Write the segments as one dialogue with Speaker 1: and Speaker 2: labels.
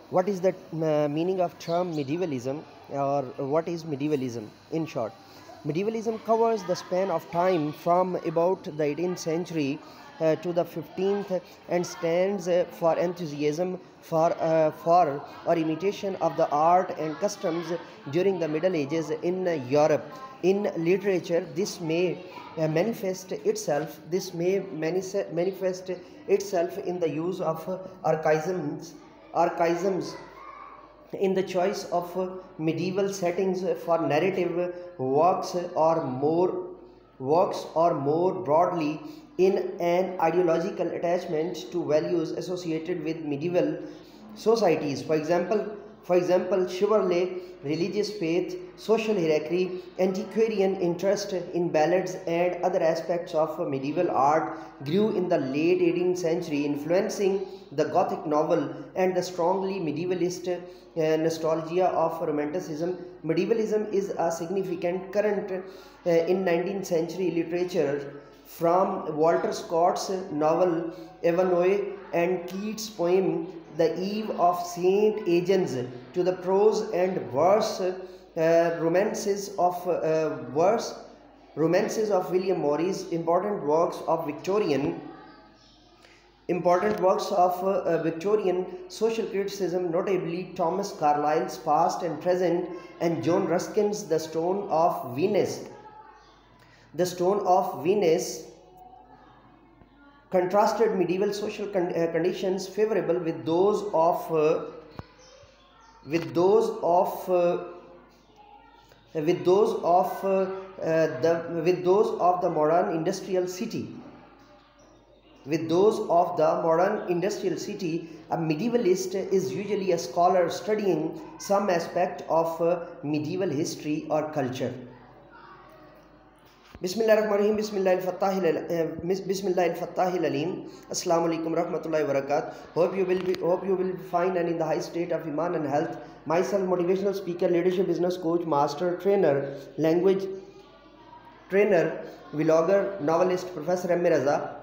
Speaker 1: What is the meaning of term medievalism, or what is medievalism in short? Medievalism covers the span of time from about the 18th century to the 15th, and stands for enthusiasm for or imitation of the art and customs during the Middle Ages in Europe. In literature, this may manifest itself. Manifest itself in the use of archaisms, in the choice of medieval settings for narrative works, or more broadly in an ideological attachment to values associated with medieval societies. For example, chivalry, religious faith, social hierarchy, antiquarian interest in ballads, and other aspects of medieval art grew in the late 18th century, influencing the Gothic novel and the strongly medievalist nostalgia of Romanticism. Medievalism is a significant current in 19th century literature, from Walter Scott's novel Ivanhoe and Keats' poem The Eve of St. Agnes to the prose and romances of William Morris. Important works of Victorian social criticism, notably Thomas Carlyle's Past and Present and John Ruskin's The Stone of Venus. The Stone of Venus contrasted medieval social conditions favorable with those of the modern industrial city. With those of the modern industrial city, a medievalist is usually a scholar studying some aspect of medieval history or culture. Bismillahirrahmanirrahim. Bismillahil Alim. Assalamu alaikum rahmatullahi wa barakatuh. Hope you will be fine and in the high state of iman and health. Myself, motivational speaker, leadership business coach, master trainer, language trainer, vlogger, novelist, Professor M. Raza.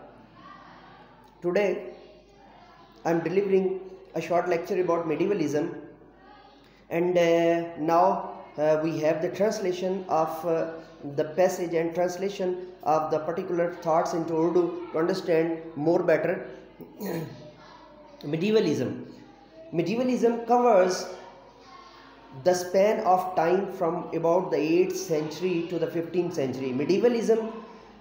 Speaker 1: Today I am delivering a short lecture about medievalism, and now we have the translation of the passage and translation of the particular thoughts into Urdu to understand more better. Medievalism covers the span of time from about the 8th century to the 15th century. Medievalism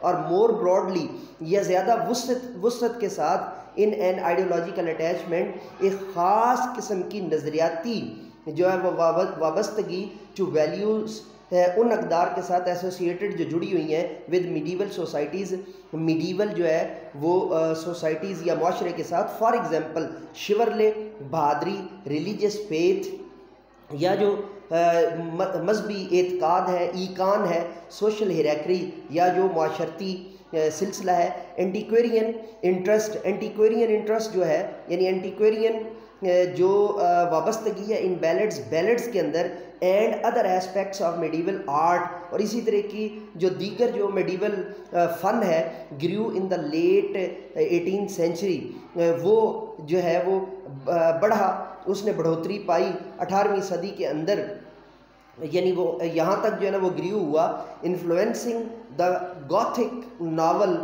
Speaker 1: اور مور broadly یا زیادہ وسعت کے ساتھ in an ideological attachment ایک خاص قسم کی نظریاتی جو ہے وہ وابستگی ٹو ویلیوز ان اقدار کے ساتھ ایسوسیٹڈ جو جڑی ہوئی ہیں ود میڈیول سوسائٹیز، میڈیول جو ہے وہ سوسائٹیز یا معاشرے کے ساتھ. فار ایگزامپل شیورلے بہادری، ریلیجیس فیتھ یا جو مذہبی اعتقاد ہے، ایکان ہے، سوشل ہیریکری یا جو معاشرتی سلسلہ ہے. اینٹیکویرین انٹرسٹ جو ہے یعنی اینٹیکویرین جو وابستگی ہے ان بیلڈز کے اندر and other aspects of medieval art, اور اسی طرح کی جو دیگر جو میڈیول فن ہے گریو ان دا لیٹ 18th سینچری، وہ جو ہے وہ بڑھا، اس نے بڑھوتری پائی 18ویں صدی کے اندر، یعنی وہ یہاں تک جو ہے نا وہ گریو ہوا، انفلوئنسنگ دا گوتھک ناول،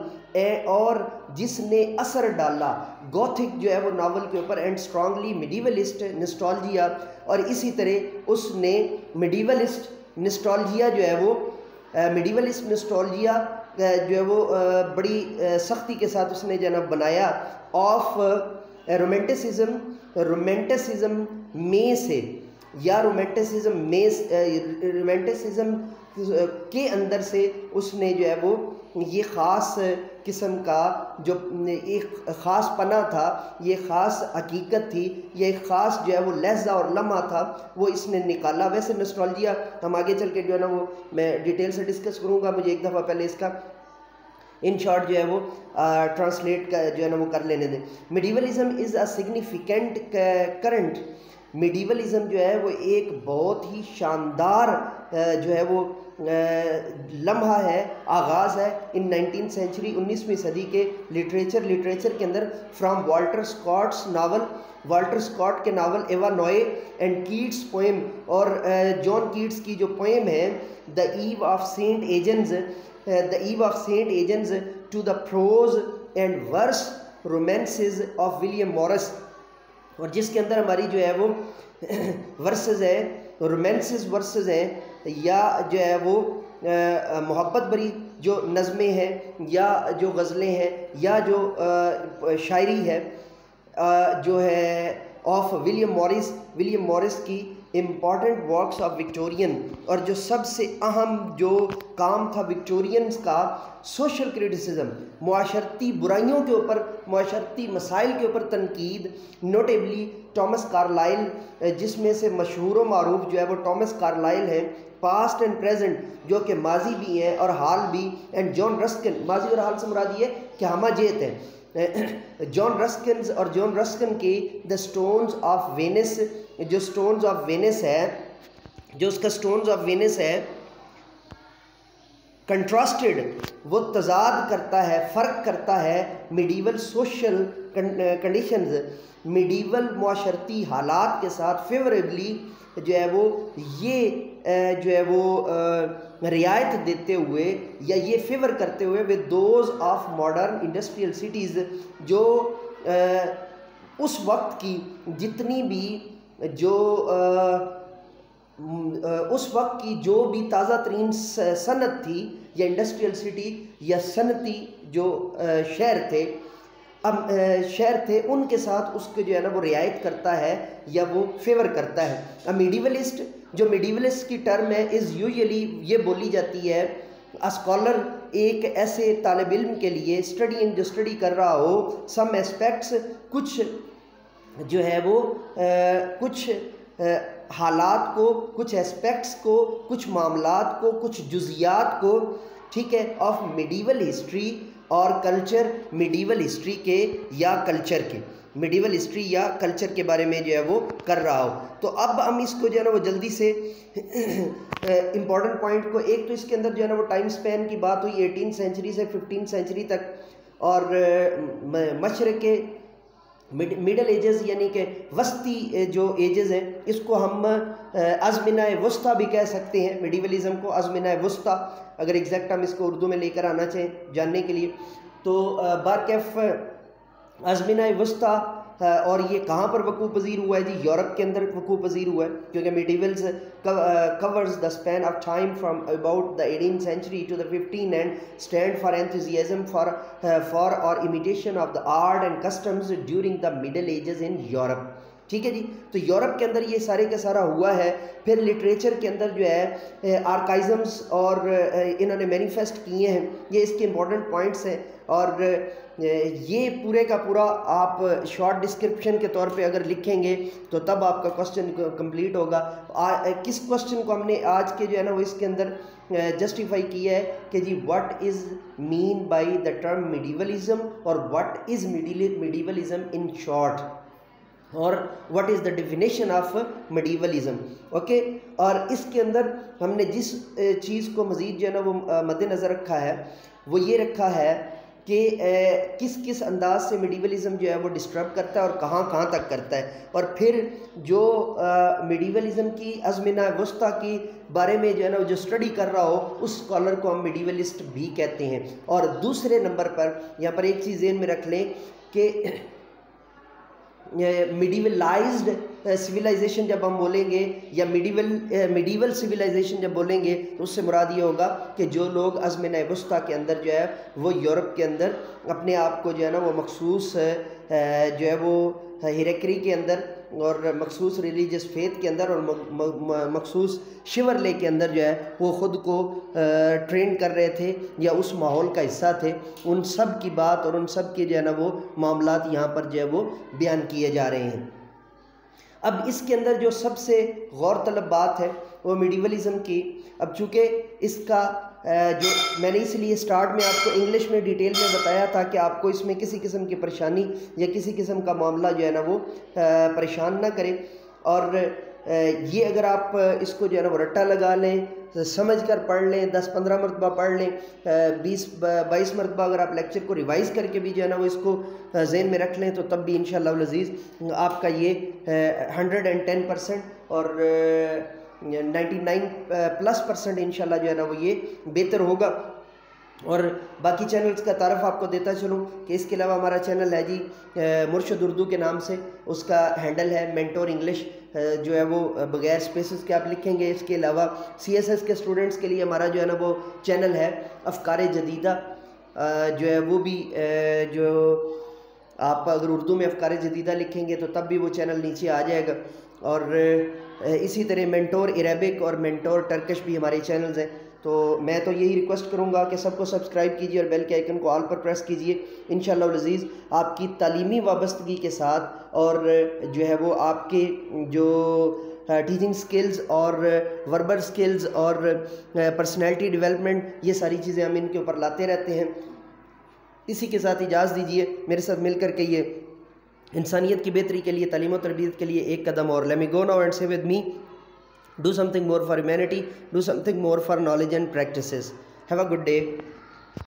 Speaker 1: اور جس نے اثر ڈالا گوتھک جو ہے وہ ناول کے اوپر، اینڈ اسٹرانگلی میڈیولسٹ نسٹالجیا، اور اسی طرح اس نے میڈیولسٹ نسٹالجیا جو ہے وہ میڈیولسٹ نسٹالجیا جو ہے وہ بڑی سختی کے ساتھ اس نے جو ہے نا بنایا آف رومانٹسزم میں سے، یا رومانٹسزم کے اندر سے اس نے جو ہے وہ یہ خاص قسم کا جو ایک خاص پناہ تھا، یہ خاص حقیقت تھی، یہ ایک خاص جو ہے وہ لحظہ اور لمحہ تھا، وہ اس نے نکالا. ویسے نسٹالجیا ہم آگے چل کے جو ہے نا وہ میں ڈیٹیل سے ڈسکس کروں گا، مجھے ایک دفعہ پہلے اس کا ان شارٹ جو ہے وہ ٹرانسلیٹ کا جو ہے نا وہ کر لینے دیں. میڈیولزم از اے سگنیفیکنٹ کرنٹ، میڈیولزم جو ہے وہ ایک بہت ہی شاندار جو ہے وہ لمحہ ہے، آغاز ہے ان 19th سینچری، 19ویں صدی کے لٹریچر کے اندر، فرام والٹر اسکاٹ کے novel Ivanhoe and Keats poem, اور جان کیٹس کی جو پوئم ہے the Eve of Saint Agnes to the prose and verse romances of William Morris, اور جس کے اندر ہماری جو ہے وہ ورسز ہیں، ورسز ہیں، یا جو ہے وہ محبت بری جو نظمیں ہیں یا جو غزلیں ہیں یا جو شاعری ہے جو ہے آف ولیم مورس کی امپورٹنٹ ورکس آف وکٹورین، اور جو سب سے اہم جو کام تھا وکٹورینز کا، سوشل کریٹیسزم، معاشرتی برائیوں کے اوپر، معاشرتی مسائل کے اوپر تنقید، نوٹیبلی ٹامس کارلائل، جس میں سے مشہور و معروف جو ہے وہ ٹامس کارلائل ہیں، پاسٹ اینڈ پریزنٹ جو کہ ماضی بھی ہیں اور حال بھی، اینڈ جان رسکن، ماضی اور حال سے مراد یہ کہ ہمہ جیت ہیں، جان رسکن کی دا سٹونز آف وینس، جو سٹونز آف وینس ہے، جو اس کا سٹونز آف وینس ہے، کنٹراسٹڈ، وہ تضاد کرتا ہے، فرق کرتا ہے میڈیول سوشل کنڈیشنز، میڈیول معاشرتی حالات کے ساتھ فیوریبلی جو ہے وہ یہ جو ہے وہ رعایت دیتے ہوئے یا یہ فیور کرتے ہوئے with those of modern industrial cities, جو اس وقت کی جتنی بھی جو اس وقت کی جو بھی تازہ ترین صنعت تھی یا انڈسٹریل سٹی یا صنعتی جو شہر تھے ان کے ساتھ اس کے جو ہے نا وہ رعایت کرتا ہے یا وہ فیور کرتا ہے. میڈیولسٹ، جو میڈیولسٹ کی ٹرم ہے از یوزلی یہ بولی جاتی ہے اسکالر، ایک ایسے طالب علم کے لیے جو اسٹڈی کر رہا ہو سم اسپیکٹس، کچھ جو ہے وہ کچھ حالات کو، کچھ اسپیکٹس کو، کچھ معاملات کو، کچھ جزیات کو، ٹھیک ہے، آف میڈیول ہسٹری اور کلچر، میڈیول ہسٹری کے یا کلچر کے، میڈیول ہسٹری یا کلچر کے بارے میں جو ہے وہ کر رہا ہو. تو اب ہم اس کو جو ہے نا وہ جلدی سے امپورٹنٹ پوائنٹ کو، ایک تو اس کے اندر جو ہے نا وہ ٹائم سپین کی بات ہوئی 18th سینچری سے 15th سینچری تک، اور مشرق کے مڈل ایجز یعنی کہ وسطی جو ایجز ہیں، اس کو ہم ازمنہ وسطیٰ بھی کہہ سکتے ہیں، میڈیولزم کو ازمنہ وسطیٰ، اگر ایگزیکٹ ہم اس کو اردو میں لے کر آنا چاہیں جاننے کے لیے تو بارکیف ازمنہ وسطیٰ اور یہ کہاں پر وقوع پذیر ہوا ہے جی؟ یورپ کے اندر وقوع پذیر ہوا ہے، کیونکہ میڈیولز covers the span of time from about the 18th century to the 15th and stand for enthusiasm for or imitation of the art and customs during the Middle Ages in Europe. ٹھیک ہے جی، تو Europe کے اندر یہ سارے کا سارا ہوا ہے. پھر لٹریچر کے اندر جو ہے آرکائزمز اور انہوں نے مینیفیسٹ کیے ہیں، یہ اس کے امپورٹنٹ پوائنٹس ہیں. اور یہ پورے کا پورا آپ شارٹ ڈسکرپشن کے طور پہ اگر لکھیں گے تو تب آپ کا کوسچن کمپلیٹ ہوگا. کس کوسچن کو ہم نے آج کے جو ہے نا وہ اس کے اندر جسٹیفائی کیا ہے کہ جی what is meant by the term medievalism اور what is medievalism in short, اور what is the definition of medievalism. Okay, اور اس کے اندر ہم نے جس چیز کو مزید جو ہے نا وہ مد نظر رکھا ہے وہ یہ رکھا ہے کہ کس کس انداز سے میڈیولزم جو ہے وہ ڈسٹرب کرتا ہے اور کہاں کہاں تک کرتا ہے. اور پھر جو میڈیولزم کی ازمنہ وسطیٰ کی بارے میں جو ہے نا جو اسٹڈی کر رہا ہو اس اسکالر کو ہم میڈیولسٹ بھی کہتے ہیں. اور دوسرے نمبر پر یہاں پر ایک چیز ذہن میں رکھ لیں کہ میڈیولائزڈ سویلائزیشن جب ہم بولیں گے یا میڈیول سویلائزیشن جب بولیں گے تو اس سے مراد یہ ہوگا کہ جو لوگ ازمنہ وسطیٰ کے اندر جو ہے وہ یورپ کے اندر اپنے آپ کو جو ہے نا وہ مخصوص جو ہے وہ ہیریکری کے اندر اور مخصوص ریلیجس فیتھ کے اندر اور مخصوص شیورلے کے اندر جو ہے وہ خود کو ٹرین کر رہے تھے یا اس ماحول کا حصہ تھے، ان سب کی بات اور ان سب کے جو ہے نا وہ معاملات یہاں پر جو ہے وہ بیان کیے جا رہے ہیں. اب اس کے اندر جو سب سے غور طلب بات ہے وہ میڈیولزم کی. اب چونکہ اس کا جو میں نے اس لیے سٹارٹ میں آپ کو انگلش میں ڈیٹیل میں بتایا تھا کہ آپ کو اس میں کسی قسم کی پریشانی یا کسی قسم کا معاملہ جو ہے نا وہ پریشان نہ کرے. اور یہ اگر آپ اس کو جو ہے نا وہ رٹا لگا لیں، سمجھ کر پڑھ لیں، 10-15 مرتبہ پڑھ لیں، 20-22 مرتبہ اگر آپ لیکچر کو ریوائز کر کے بھی جو ہے نا وہ اس کو ذہن میں رکھ لیں تو تب بھی انشاءاللہ العزیز آپ کا یہ 110% اور 99+% انشاءاللہ جو ہے نا وہ یہ بہتر ہوگا. اور باقی چینلز کا تعارف آپ کو دیتا چلوں کہ اس کے علاوہ ہمارا چینل ہے جی مرشد اردو کے نام سے، اس کا ہینڈل ہے مینٹور انگلش، جو ہے وہ بغیر اسپیسز کے آپ لکھیں گے. اس کے علاوہ CSS کے سٹوڈنٹس کے لیے ہمارا جو ہے نا وہ چینل ہے افکار جدیدہ، جو ہے وہ بھی جو آپ اگر اردو میں افکار جدیدہ لکھیں گے تو تب بھی وہ چینل نیچے آ جائے گا. اور اسی طرح مینٹور عربک اور مینٹور ٹرکش بھی ہمارے چینلز ہیں. تو میں تو یہی ریکویسٹ کروں گا کہ سب کو سبسکرائب کیجیے اور بیل کے آئیکن کو آل پر پریس کیجیے. انشاءاللہ العزیز آپ کی تعلیمی وابستگی کے ساتھ اور جو ہے وہ آپ کے جو ٹیچنگ سکلز اور وربل سکلز اور پرسنالٹی ڈیولپمنٹ، یہ ساری چیزیں ہم ان کے اوپر لاتے رہتے ہیں. اسی کے ساتھ اجازت دیجیے میرے ساتھ مل کر کے یہ انسانیت کی بہتری کے لیے، تعلیم و تربیت کے لیے ایک قدم اور. Let me go now and say with me, do something more for humanity, do something more for knowledge and practices. Have a good day.